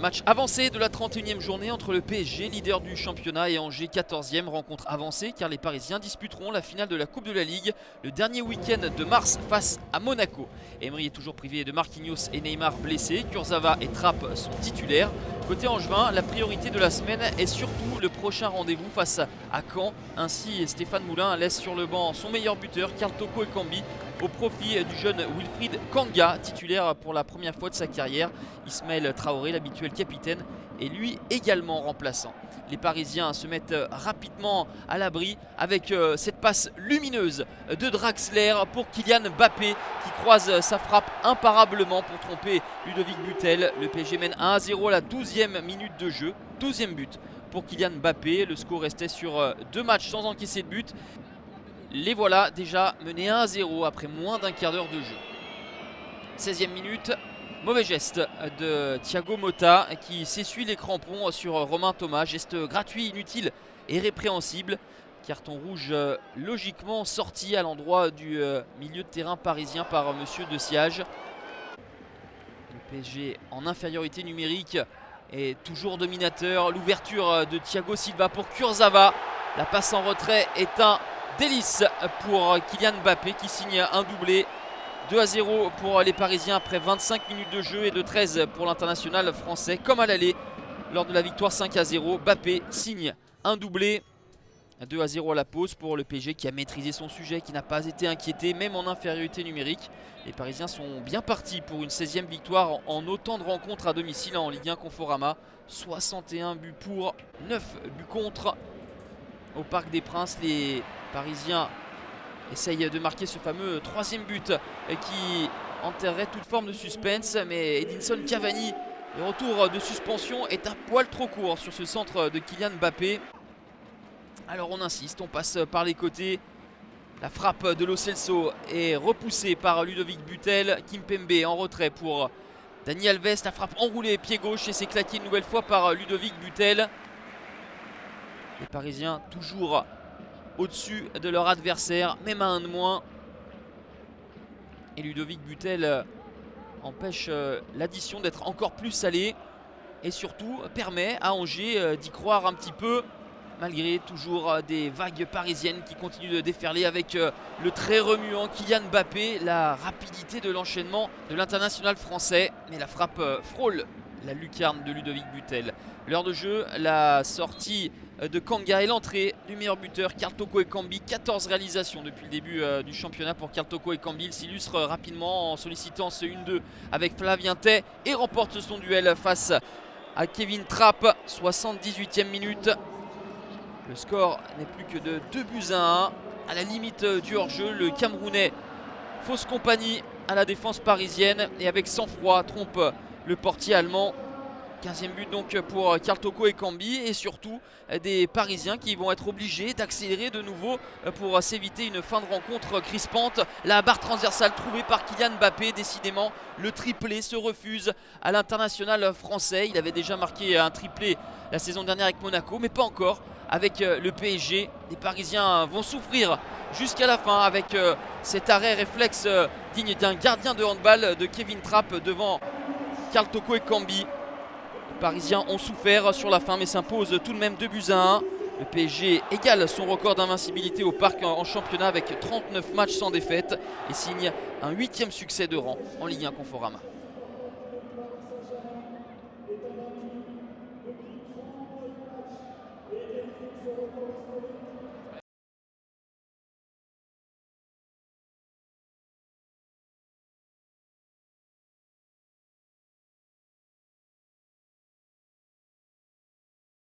Match avancé de la 31e journée entre le PSG, leader du championnat, et Angers, 14e. Rencontre avancée car les Parisiens disputeront la finale de la Coupe de la Ligue le dernier week-end de mars face à Monaco. Emery est toujours privé de Marquinhos et Neymar blessés. Kurzawa et Trapp sont titulaires. Côté Angevin, la priorité de la semaine est surtout le prochain rendez-vous face à Caen. Ainsi, Stéphane Moulin laisse sur le banc son meilleur buteur, Karl Toko Ekambi, au profit du jeune Wilfried Kanga, titulaire pour la première fois de sa carrière. Ismaël Traoré, l'habituel capitaine, est lui également remplaçant. Les Parisiens se mettent rapidement à l'abri avec cette passe lumineuse de Draxler pour Kylian Mbappé qui croise sa frappe imparablement pour tromper Ludovic Butel. Le PSG mène 1-0 à la 12e minute de jeu. 12e but pour Kylian Mbappé. Le score restait sur 2 matchs sans encaisser de but. Les voilà déjà menés 1-0 après moins d'un quart d'heure de jeu. 16e minute. Mauvais geste de Thiago Motta qui s'essuie les crampons sur Romain Thomas. Geste gratuit, inutile et répréhensible. Carton rouge logiquement sorti à l'endroit du milieu de terrain parisien par monsieur De Siage. Le PSG en infériorité numérique est toujours dominateur. L'ouverture de Thiago Silva pour Kurzawa. La passe en retrait est un délice pour Kylian Mbappé qui signe un doublé. 2-0 pour les Parisiens après 25 minutes de jeu et de 13 pour l'international français. Comme à l'aller lors de la victoire 5-0, Mbappé signe un doublé. 2-0 à la pause pour le PSG qui a maîtrisé son sujet, qui n'a pas été inquiété même en infériorité numérique. Les Parisiens sont bien partis pour une 16e victoire en autant de rencontres à domicile en Ligue 1 Conforama. 61 buts pour, 9 buts contre. Au Parc des Princes, les Parisiens essaye de marquer ce fameux 3e but qui enterrerait toute forme de suspense. Mais Edinson Cavani, le retour de suspension, est un poil trop court sur ce centre de Kylian Mbappé. Alors on insiste, on passe par les côtés. La frappe de Lo Celso est repoussée par Ludovic Butel. Kimpembe en retrait pour Dani Alves. La frappe enroulée pied gauche et c'est claqué une nouvelle fois par Ludovic Butel. Les Parisiens toujours au-dessus de leur adversaire, même à un de moins. Et Ludovic Butel empêche l'addition d'être encore plus salée. Et surtout permet à Angers d'y croire un petit peu. Malgré toujours des vagues parisiennes qui continuent de déferler avec le très remuant Kylian Mbappé. La rapidité de l'enchaînement de l'international français. Mais la frappe frôle la lucarne de Ludovic Butel. L'heure de jeu, la sortie de Kanga et l'entrée du meilleur buteur Karl Toko Ekambi. 14 réalisations depuis le début du championnat pour Karl Toko Ekambi. Il s'illustre rapidement en sollicitant ce 1-2 avec Flavien Tay et remporte son duel face à Kevin Trapp. 78e minute. Le score n'est plus que de 2-1. À la limite du hors-jeu, le Camerounais fausse compagnie à la défense parisienne et avec sang-froid trompe le portier allemand. 15e but donc pour Karl Toko Ekambi et surtout des Parisiens qui vont être obligés d'accélérer de nouveau pour s'éviter une fin de rencontre crispante. La barre transversale trouvée par Kylian Mbappé, décidément le triplé se refuse à l'international français. Il avait déjà marqué un triplé la saison dernière avec Monaco mais pas encore avec le PSG. Les Parisiens vont souffrir jusqu'à la fin avec cet arrêt réflexe digne d'un gardien de handball de Kevin Trapp devant Karl Toko Ekambi. Les Parisiens ont souffert sur la fin mais s'imposent tout de même 2-1. Le PSG égale son record d'invincibilité au Parc en championnat avec 39 matchs sans défaite et signe un 8e succès de rang en Ligue 1 Conforama.